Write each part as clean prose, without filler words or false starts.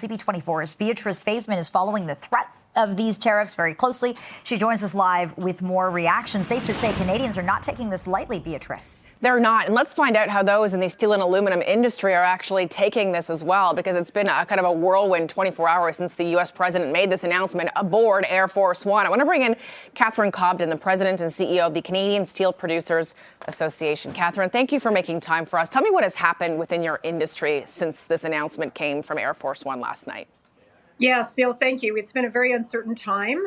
CP24's Beatrice Faisman is following the threat of these tariffs very closely. She joins us live with more reaction. Safe to say Canadians are not taking this lightly, Beatrice. They're not. And let's find out how those in the steel and aluminum industry are actually taking this as well, because it's been a kind of a whirlwind 24 hours since the U.S. president made this announcement aboard Air Force One. I want to bring in Catherine Cobden, the president and CEO of the Canadian Steel Producers Association. Catherine, thank you for making time for us. Tell me what has happened within your industry since this announcement came from Air Force One last night. Yes, Seal, thank you. It's been a very uncertain time,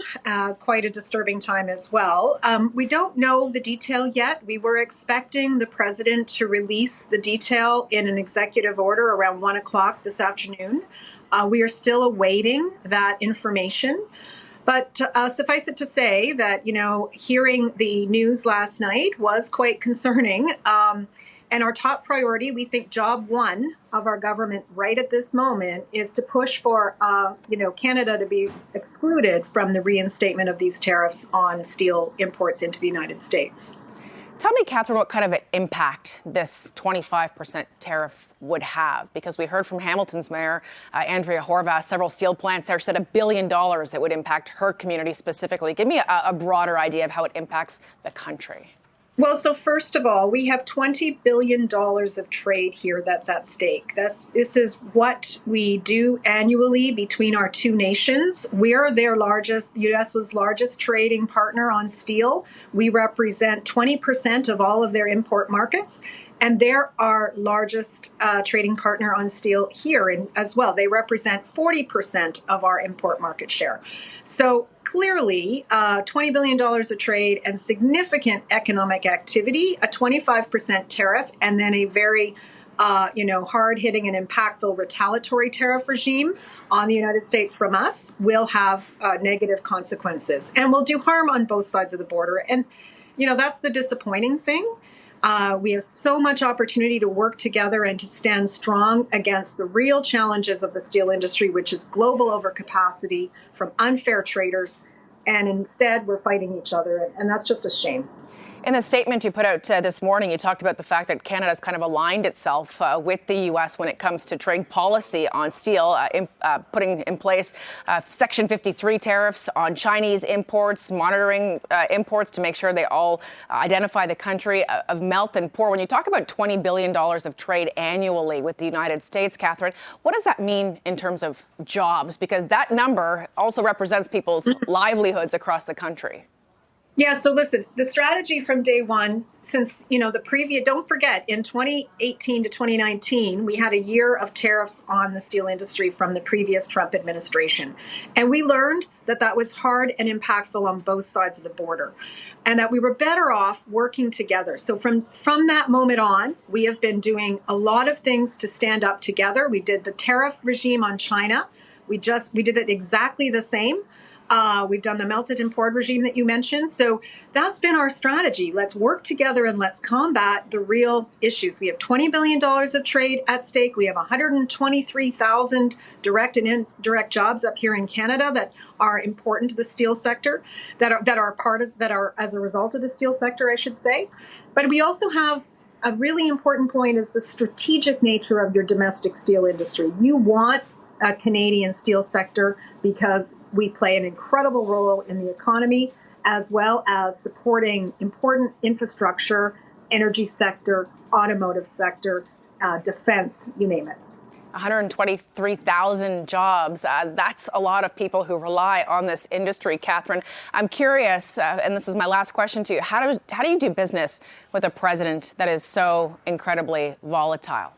quite a disturbing time as well. We don't know the detail yet. We were expecting the president to release the detail in an executive order around 1 o'clock this afternoon. We are still awaiting that information. But suffice it to say that, hearing the news last night was quite concerning. And our top priority, we think job one of our government right at this moment is to push for, Canada to be excluded from the reinstatement of these tariffs on steel imports into the United States. Tell me, Catherine, what kind of an impact this 25% tariff would have? Because we heard from Hamilton's mayor, Andrea Horvath, several steel plants there said $1 billion that would impact her community specifically. Give me a broader idea of how it impacts the country. Well, so first of all, we have $20 billion of trade here that's at stake. This is what we do annually between our two nations. We are their largest, the U.S.'s largest trading partner on steel. We represent 20% of all of their import markets. And they're our largest trading partner on steel here as well. They represent 40% of our import market share. So clearly, $20 billion of trade and significant economic activity, a 25% tariff, and then a very hard-hitting and impactful retaliatory tariff regime on the United States from us will have negative consequences and will do harm on both sides of the border. And, that's the disappointing thing. We have so much opportunity to work together and to stand strong against the real challenges of the steel industry, which is global overcapacity from unfair traders. And instead, we're fighting each other. And that's just a shame. In the statement you put out this morning, you talked about the fact that Canada's kind of aligned itself with the U.S. when it comes to trade policy on steel, putting in place Section 53 tariffs on Chinese imports, monitoring imports to make sure they all identify the country of melt and pour. When you talk about $20 billion of trade annually with the United States, Catherine, what does that mean in terms of jobs? Because that number also represents people's livelihoods across the country. Yeah, so listen, the strategy from day one, since, the previous, don't forget, in 2018 to 2019, we had a year of tariffs on the steel industry from the previous Trump administration. And we learned that that was hard and impactful on both sides of the border and that we were better off working together. So from that moment on, we have been doing a lot of things to stand up together. We did the tariff regime on China. We did it exactly the same. We've done the melted and poured regime that you mentioned. So that's been our strategy. Let's work together and let's combat the real issues. We have $20 billion of trade at stake. We have 123,000 direct and indirect jobs up here in Canada that are important to the steel sector, that are as a result of the steel sector, I should say. But we also have a really important point is the strategic nature of your domestic steel industry. You want a Canadian steel sector because we play an incredible role in the economy as well as supporting important infrastructure, energy sector, automotive sector, defense, you name it. 123,000 jobs. That's a lot of people who rely on this industry, Catherine. I'm curious, and this is my last question to you, how do you do business with a president that is so incredibly volatile?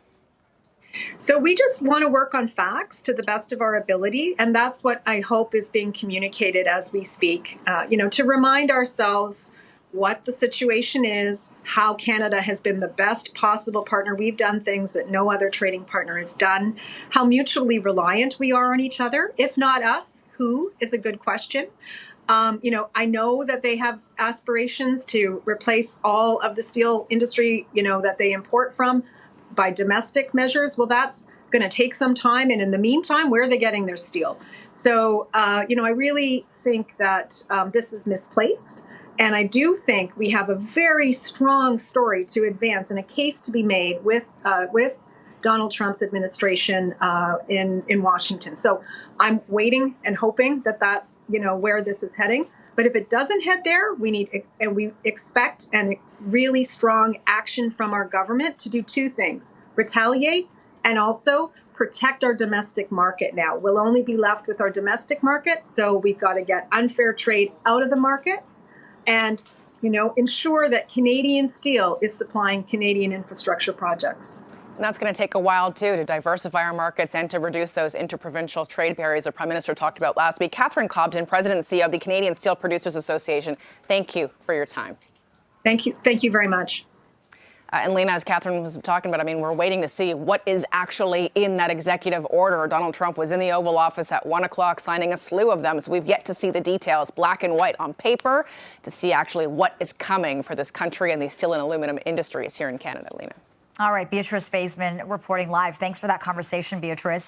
So we just want to work on facts to the best of our ability. And that's what I hope is being communicated as we speak, to remind ourselves what the situation is, how Canada has been the best possible partner. We've done things that no other trading partner has done, how mutually reliant we are on each other. If not us, who is a good question. I know that they have aspirations to replace all of the steel industry, that they import from by domestic measures. Well, that's going to take some time. And in the meantime, where are they getting their steel? So, I really think that this is misplaced. And I do think we have a very strong story to advance and a case to be made with Donald Trump's administration in Washington. So I'm waiting and hoping that that's, where this is heading. But if it doesn't head there, we expect really strong action from our government to do two things: retaliate and also protect our domestic market. Now, we'll only be left with our domestic market, so we've got to get unfair trade out of the market and, ensure that Canadian steel is supplying Canadian infrastructure projects. And that's going to take a while, too, to diversify our markets and to reduce those interprovincial trade barriers the Prime Minister talked about last week. Catherine Cobden, President and CEO of the Canadian Steel Producers Association, thank you for your time. Thank you. Thank you very much. And Lena, as Catherine was talking about, we're waiting to see what is actually in that executive order. Donald Trump was in the Oval Office at 1 o'clock signing a slew of them. So we've yet to see the details, black and white on paper, to see actually what is coming for this country and the steel and aluminum industries here in Canada, Lena. All right, Beatrice Faisman reporting live. Thanks for that conversation, Beatrice.